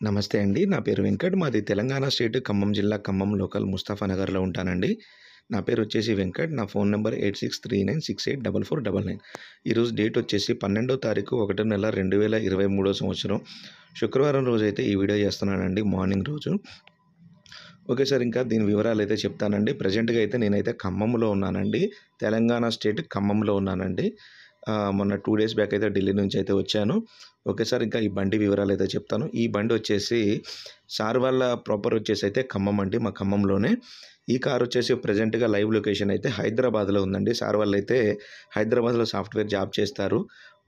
నమస్తే అండి. నా పేరు వెంకట్. మాది తెలంగాణ స్టేట్ ఖమ్మం జిల్లా ఖమ్మం లోకల్ ముస్తఫా నగర్‌లో ఉంటానండి. నా పేరొచ్చేసి వెంకట్. నా ఫోన్ నంబర్ 8639684499. ఈరోజు డేట్ వచ్చేసి 12వ తారీఖు 1 నెల 2023 సంవత్సరం శుక్రవారం రోజైతే ఈ వీడియో చేస్తున్నానండి మార్నింగ్ రోజు. Okay sir. ఇంకా దీని వివరాలైతే చెప్తానండి. ప్రెజెంట్‌గా అయితే నేనైతే ఖమ్మంలో ఉన్నానండి. తెలంగాణ స్టేట్ ఖమ్మంలో ఉన్నానండి. మొన్న 2 డేస్ బ్యాక్ అయితే ఢిల్లీ నుంచి అయితే వచ్చాను. Okay sir. ఇంకా ఈ బండి వివరాలైతే చెప్తాను. ఈ బండి వచ్చేసి సార్ వాళ్ళ ప్రాపర్ వచ్చేసి అయితే ఖమ్మం అండి. మా ఖమ్మంలోనే. ఈ కార్ వచ్చేసి ప్రెజెంట్‌గా లైవ్ లొకేషన్ అయితే హైదరాబాద్‌లో ఉందండి. సార్ వాళ్ళైతే హైదరాబాద్‌లో సాఫ్ట్‌వేర్ జాబ్ చేస్తారు.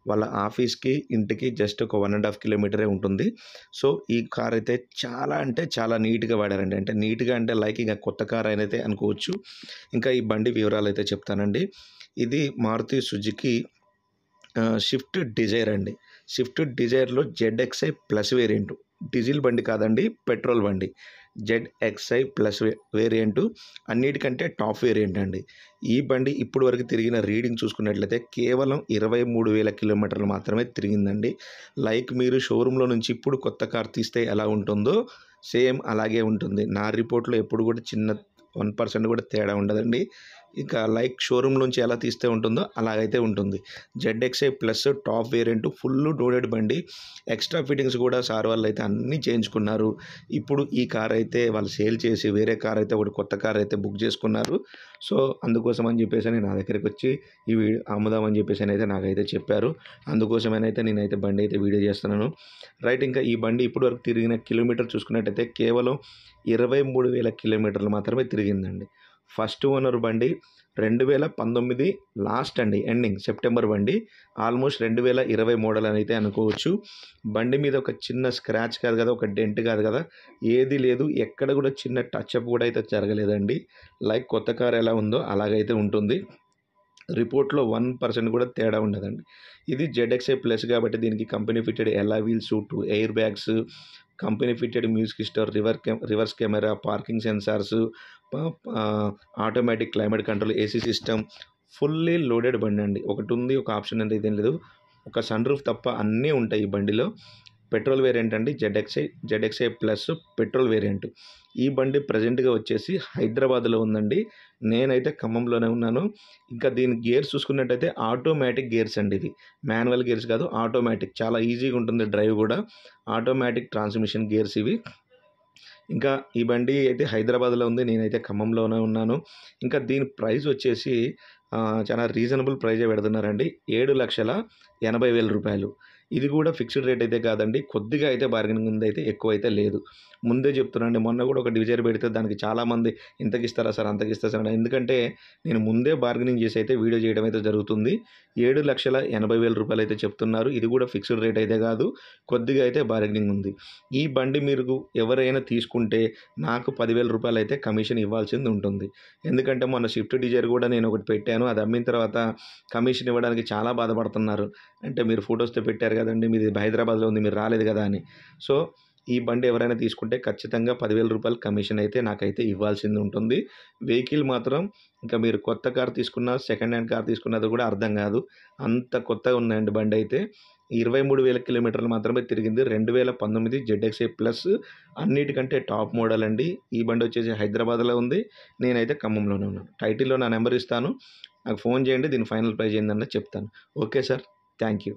వాళ్ళ ఆఫీస్‌కి, ఇంటికి జస్ట్ ఒక 1½ కిలోమీటరే ఉంటుంది. సో, ఈ కార్ అయితే చాలా అంటే చాలా నీట్‌గా వాడారండి. అంటే నీట్‌గా అంటే లైక్ ఇక కొత్త కార్ అనైతే అనుకోవచ్చు. ఇంకా ఈ బండి వివరాలైతే చెప్తానండి. ఇది మారుతి సుజుకి స్విఫ్ట్ డిజైర్ అండి. స్విఫ్ట్ డిజైర్‌లో జెడ్‌ఎక్స్ఐ ప్లస్ వేరియంటు. డీజిల్ బండి కాదండి, పెట్రోల్ బండి. జెడ్‌ఎక్స్ఐ ప్లస్ వేరియంటు అన్నిటికంటే టాప్ వేరియంట్ అండి. ఈ బండి ఇప్పటి వరకు తిరిగిన రీడింగ్ చూసుకున్నట్లయితే కేవలం 23,000 కిలోమీటర్లు మాత్రమే తిరిగిందండి. లైక్ మీరు షోరూమ్‌లో నుంచి ఇప్పుడు కొత్త కార్ తీస్తే ఎలా ఉంటుందో సేమ్ అలాగే ఉంటుంది. నా రిపోర్ట్‌లో ఎప్పుడు కూడా చిన్న 1% కూడా తేడా ఉండదండి. ఇంకా లైక్ షోరూమ్ నుంచి ఎలా తీస్తే ఉంటుందో అలాగైతే ఉంటుంది. ZXi plus top variant full loaded బండి. ఎక్స్ట్రా ఫిట్టింగ్స్ కూడా సార్ వాళ్ళైతే అన్నీ చేయించుకున్నారు. ఇప్పుడు ఈ కార్ అయితే వాళ్ళు సేల్ చేసి వేరే కార్ అయితే ఒకటి కొత్త కార్ అయితే బుక్ చేసుకున్నారు. సో, అందుకోసం అని చెప్పేసని నా దగ్గరికి వచ్చి ఇవి అమ్ముదామని చెప్పేసనైతే నాకైతే చెప్పారు. అందుకోసమనైతే నేనైతే బండి అయితే వీడియో చేస్తున్నాను. రైట్. ఇంకా ఈ బండి ఇప్పటి వరకు తిరిగిన కిలోమీటర్ చూసుకున్నట్టయితే కేవలం 23,000 కిలోమీటర్లు మాత్రమే తిరిగిందండి. ఫస్ట్ ఓనర్ బండి 2019 లాస్ట్ అండి, ఎండింగ్ సెప్టెంబర్ బండి. ఆల్మోస్ట్ 2020 మోడల్ అని అయితే అనుకోవచ్చు. బండి మీద ఒక చిన్న స్క్రాచ్ కాదు కదా, ఒక డెంట్ కాదు కదా, ఏది లేదు. ఎక్కడ కూడా చిన్న టచ్అప్ కూడా అయితే జరగలేదండి. లైక్ కొత్త కార్ ఎలా ఉందో అలాగైతే ఉంటుంది. రిపోర్ట్‌లో 1% కూడా తేడా ఉండదండి. ఇది జెడ్‌ఎక్స్ఐ ప్లస్ కాబట్టి దీనికి company fitted alloy wheels, 2 air bags, company fitted music system, reverse camera, parking sensors, ప automatic climate control, AC system, fully loaded బండండి. ఒకటుంది, ఒక ఆప్షన్ అనేది ఏం లేదు. ఒక సన్ రూఫ్ తప్ప అన్నీ ఉంటాయి ఈ బండిలో. పెట్రోల్ వేరియంట్ అండి. ZXi plus petrol variant. ఈ బండి ప్రెజెంట్‌గా వచ్చేసి హైదరాబాద్‌లో ఉందండి. నేనైతే ఖమ్మంలోనే ఉన్నాను. ఇంకా దీని గేర్స్ చూసుకున్నట్టయితే ఆటోమేటిక్ గేర్స్ అండి ఇవి. మాన్యువల్ గేర్స్ కాదు, ఆటోమేటిక్. చాలా ఈజీగా ఉంటుంది డ్రైవ్ కూడా. ఆటోమేటిక్ ట్రాన్స్‌మిషన్ గేర్స్ ఇవి. ఇంకా ఈ బండి అయితే హైదరాబాద్‌లో ఉంది. నేనైతే ఖమ్మంలోనే ఉన్నాను. ఇంకా దీని ప్రైస్ వచ్చేసి చాలా రీజనబుల్ ప్రైజే పెడుతున్నారండి. రూ. 7,80,000. ఇది కూడా ఫిక్స్డ్ రేట్ అయితే కాదండి. కొద్దిగా అయితే బార్గెనింగ్ ఉందయితే, ఎక్కువైతే లేదు. ముందే చెప్తున్నానండి. మొన్న కూడా ఒక డిజైర్ పెడితే దానికి చాలామంది ఇంతకిస్తారా సార్, అంతకిస్తారా సార్ అని. ఎందుకంటే నేను ముందే బార్గెనింగ్ చేసి అయితే వీడియో చేయడం అయితే జరుగుతుంది. రూ. 7,80,000 అయితే చెప్తున్నారు. ఇది కూడా ఫిక్స్డ్ రేట్ అయితే కాదు. కొద్దిగా అయితే బార్గెనింగ్ ఉంది. ఈ బండి మీరు ఎవరైనా తీసుకుంటే నాకు రూ. 10,000 అయితే కమిషన్ ఇవ్వాల్సింది ఉంటుంది. ఎందుకంటే మొన్న స్విఫ్ట్ డిజైర్ కూడా నేను ఒకటి పెట్టాను. అది అమ్మిన తర్వాత కమిషన్ ఇవ్వడానికి చాలా బాధపడుతున్నారు. అంటే మీరు ఫోటోస్‌తో పెట్టారు కదండీ, మీది హైదరాబాద్‌లో ఉంది, మీరు రాలేదు కదా అని. సో, ఈ బండి ఎవరైనా తీసుకుంటే ఖచ్చితంగా రూ. 10,000 కమిషన్ అయితే నాకైతే ఇవ్వాల్సింది ఉంటుంది. వెహికల్ మాత్రం ఇంకా మీరు కొత్త కార్ తీసుకున్నా, సెకండ్ హ్యాండ్ కార్ తీసుకున్నది కూడా అర్థం కాదు. అంత కొత్తగా ఉందండి బండయితే. 23,000 కిలోమీటర్లు మాత్రమే తిరిగింది. 2019 జెడ్‌ఎక్స్ఐ ప్లస్ అన్నిటికంటే టాప్ మోడల్ అండి. ఈ బండి వచ్చేసి హైదరాబాద్‌లో ఉంది. నేనైతే ఖమ్మంలోనే ఉన్నాను. టైటిల్‌లో నా నెంబర్ ఇస్తాను. నాకు ఫోన్ చేయండి. దీని ఫైనల్ ప్రైస్ ఏందన్నది చెప్తాను. Okay sir. Thank you.